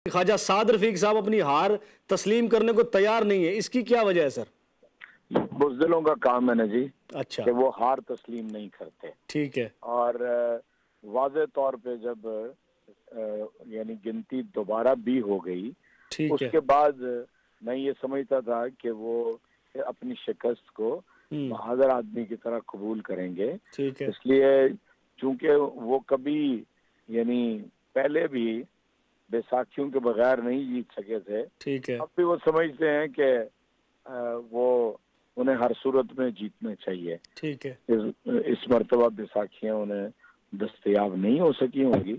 ख्वाजा साद रफीक साहब अपनी हार तस्लीम करने को तैयार नहीं है, इसकी क्या वजह है सर? बुज़दिलों का काम है ना जी। अच्छा, कि वो हार तस्लीम नहीं करते। ठीक है। और वाज़े तौर पे जब यानी गिनती दोबारा भी हो गई, ठीक है। उसके बाद मैं ये समझता था कि वो अपनी शिकस्त को बहादुर आदमी की तरह कबूल करेंगे। ठीक है। इसलिए चूंकि वो कभी यानी पहले भी बैसाखियों के बगैर नहीं जीत सके थे, ठीक है। अब भी वो समझते हैं कि वो उन्हें हर सूरत में जीतना चाहिए। ठीक है। इस मर्तबा बैसाखियां उन्हें दस्तयाब नहीं हो सकी होंगी,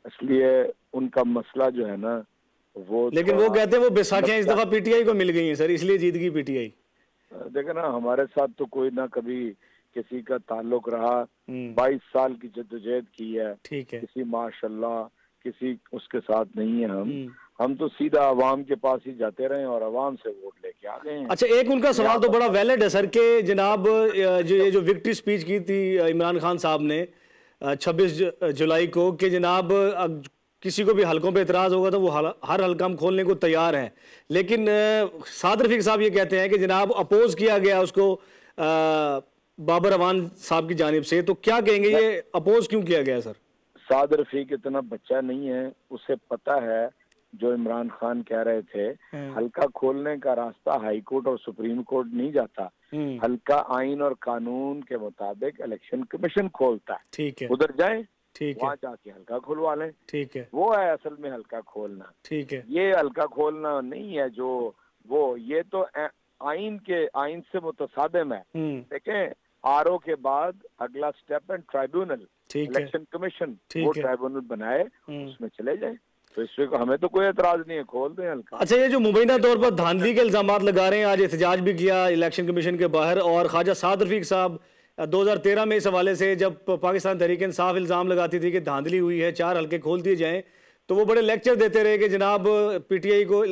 इसलिए उनका मसला जो है ना वो, लेकिन वो कहते हैं वो बैसाखियां इस दफा पीटीआई को मिल गई हैं सर, इसलिए जीत गई पीटीआई। देखे ना, हमारे साथ तो कोई ना कभी किसी का ताल्लुक रहा, 22 साल की जद्दोजहद की है। ठीक है। किसी माशाल्लाह किसी उसके साथ नहीं है। हम तो सीधा अवाम के पास ही जाते रहे और अवाम से वोट लेके आ गए हैं। अच्छा, एक उनका सवाल तो बड़ा वैलिड है सर कि जनाब ये जो विक्ट्री स्पीच की थी इमरान खान साहब ने 26 जुलाई को, कि जनाब किसी को भी हलकों पे एतराज होगा तो वो हर हलका हम खोलने को तैयार हैं, लेकिन साद रफीक साहब ये कहते हैं कि जनाब अपोज किया गया उसको बाबर अवान साहब की जानिब से, तो क्या कहेंगे, ये अपोज क्यों किया गया सर? साद रफीक इतना बच्चा नहीं है, उसे पता है जो इमरान खान कह रहे थे, हल्का खोलने का रास्ता हाई कोर्ट और सुप्रीम कोर्ट नहीं जाता। हल्का आइन और कानून के मुताबिक इलेक्शन कमीशन खोलता है। ठीक है। उधर जाए, ठीक वहां है। जाके हल्का खुलवा लें। ठीक है। वो है असल में हल्का खोलना। ठीक है। ये हल्का खोलना नहीं है जो वो, ये तो आइन से मुतसादिम है। देखें, आरओ के बाद अगला स्टेप है ट्राइब्यूनल, इलेक्शन कमीशन। वो ट्राइब्यूनल बनाए, उसमें चले जाए, तो इसमें हमें तो कोई एतराज नहीं है, खोल दें हल्का। अच्छा, ये जो मुबैना तौर पर धांधली के इल्जामात लगा रहे हैं, आज एहतजाज भी किया इलेक्शन कमीशन के बाहर, और ख्वाजा साद रफीक साहब 2013 में इस हवाले से जब पाकिस्तान तहरीक इंसाफ इल्ज़ाम लगाती थी कि धांधली हुई है, 4 हल्के खोल दिए जाएं, तो वो बड़े लेक्चर देते रहे कि जनाब पीटीआई को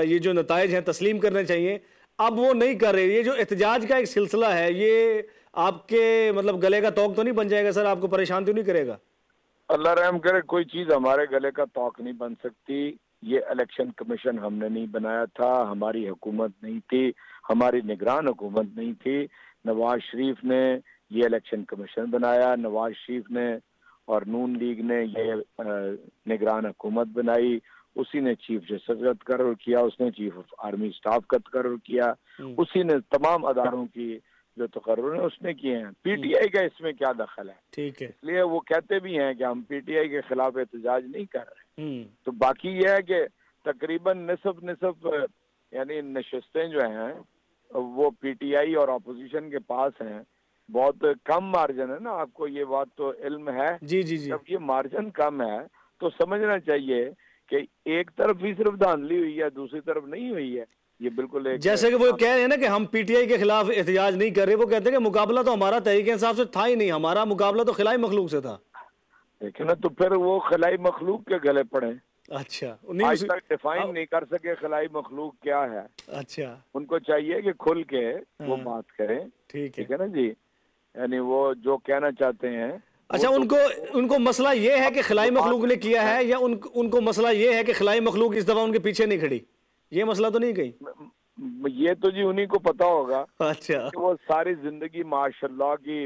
ये जो नताइज हैं तस्लीम करने चाहिए। अब वो नहीं कर रहे। ये जो एहतजाज का एक सिलसिला है, ये आपके मतलब गले का तौक तो नहीं बन जाएगा सर? आपको परेशान तो नहीं करेगा? अल्लाह रहम करे, कोई चीज हमारे गले का तौक नहीं बन सकती। ये इलेक्शन कमीशन हमने नहीं बनाया था, हमारी हुकूमत नहीं थी, हमारी निगरान हुकूमत नहीं थी। नवाज शरीफ ने ये इलेक्शन कमीशन बनाया, नवाज शरीफ ने और नून लीग ने ये निगरान हुकूमत बनाई। उसी ने चीफ जस्टिस का तकर्रुर किया, उसने चीफ ऑफ आर्मी स्टाफ का तकर्रुर किया, उसी ने तमाम अदारों की जो तकर्रुर है उसने किए हैं। पीटीआई का इसमें क्या दखल है? ठीक है। इसलिए वो कहते भी हैं कि हम पीटीआई के खिलाफ एहतजाज नहीं कर रहे। तो बाकी ये है कि तकरीबन निसफ यानी नशिस्तें जो हैं वो पीटीआई और अपोजिशन के पास हैं। बहुत कम मार्जिन है ना, आपको ये बात तो इल्म है। जी जी जी। जब ये मार्जिन कम है तो समझना चाहिए कि एक तरफ ही सिर्फ धांधली हुई है, दूसरी तरफ नहीं हुई है। ये बिल्कुल एक, जैसे कि वो कह रहे हैं ना कि हम पीटीआई के खिलाफ एहतजाज नहीं कर रहे, वो कहते हैं कि मुकाबला तो हमारा तहरीक इंसाफ से था ही नहीं, हमारा मुकाबला तो खिलाई मखलूक से था। देखिए ना, तो फिर वो खिलाई मखलूक के गले पड़े। अच्छा, आज तक डिफाइन नहीं कर सके खिलाई मखलूक क्या है। अच्छा, उनको चाहिए कि खुल के वो बात करें। ठीक है ना जी, यानी वो जो कहना चाहते हैं। अच्छा, उनको मसला ये है कि खिलाई मखलूक ने किया है, या उनको मसला ये है कि खिलाई मखलूक इस दफा उनके पीछे नहीं खड़ी? ये मसला तो नहीं कहीं? ये तो जी उन्हीं को पता होगा। अच्छा, कि वो सारी जिंदगी माशाल्लाह की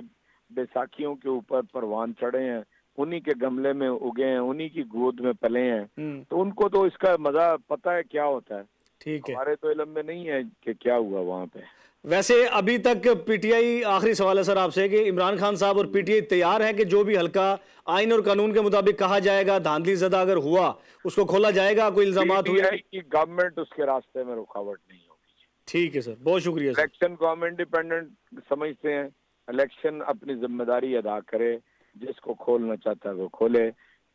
बैसाखियों के ऊपर परवान चढ़े हैं, उन्हीं के गमले में उगे हैं, उन्हीं की गोद में पले हैं, तो उनको तो इसका मजा पता है क्या होता है। ठीक है। हमारे तो इल्म में नहीं है कि क्या हुआ वहां पे। वैसे अभी तक पीटीआई, आखिरी सवाल है सर आपसे, कि इमरान खान साहब और पीटीआई तैयार है कि जो भी हल्का आइन और कानून के मुताबिक कहा जाएगा, धांधली ज़दा अगर हुआ उसको खोला जाएगा? कोई इल्जामात हुए कि गवर्नमेंट उसके रास्ते में रुकावट नहीं होगी। ठीक है सर, बहुत शुक्रिया सर। इलेक्शन गवर्नमेंट इंडिपेंडेंट समझते हैं, इलेक्शन अपनी जिम्मेदारी अदा करे, जिसको खोलना चाहता है वो खोले।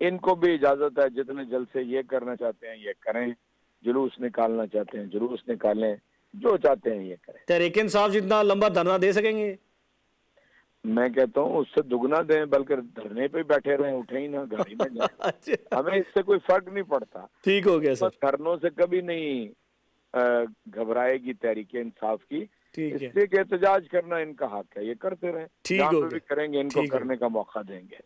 इनको भी इजाजत है, जितने जल्द से ये करना चाहते हैं ये करें, जुलूस निकालना चाहते हैं जुलूस निकालें, जो चाहते हैं ये करें। तहरीक इंसाफ जितना लंबा धरना दे सकेंगे? मैं कहता हूँ उससे दुगना दें, बल्कि धरने पे बैठे रहें, उठे ही ना, गाड़ी में जाए। अच्छा, हमें इससे कोई फर्क नहीं पड़ता। ठीक हो गया सर। धरनों से कभी नहीं घबराएगी तहरीक इंसाफ की। ठीक है, इसलिए कि एहतजाज करना इनका हक है, ये करते रहे, ठीक हो भी करेंगे, इनको करने का मौका देंगे।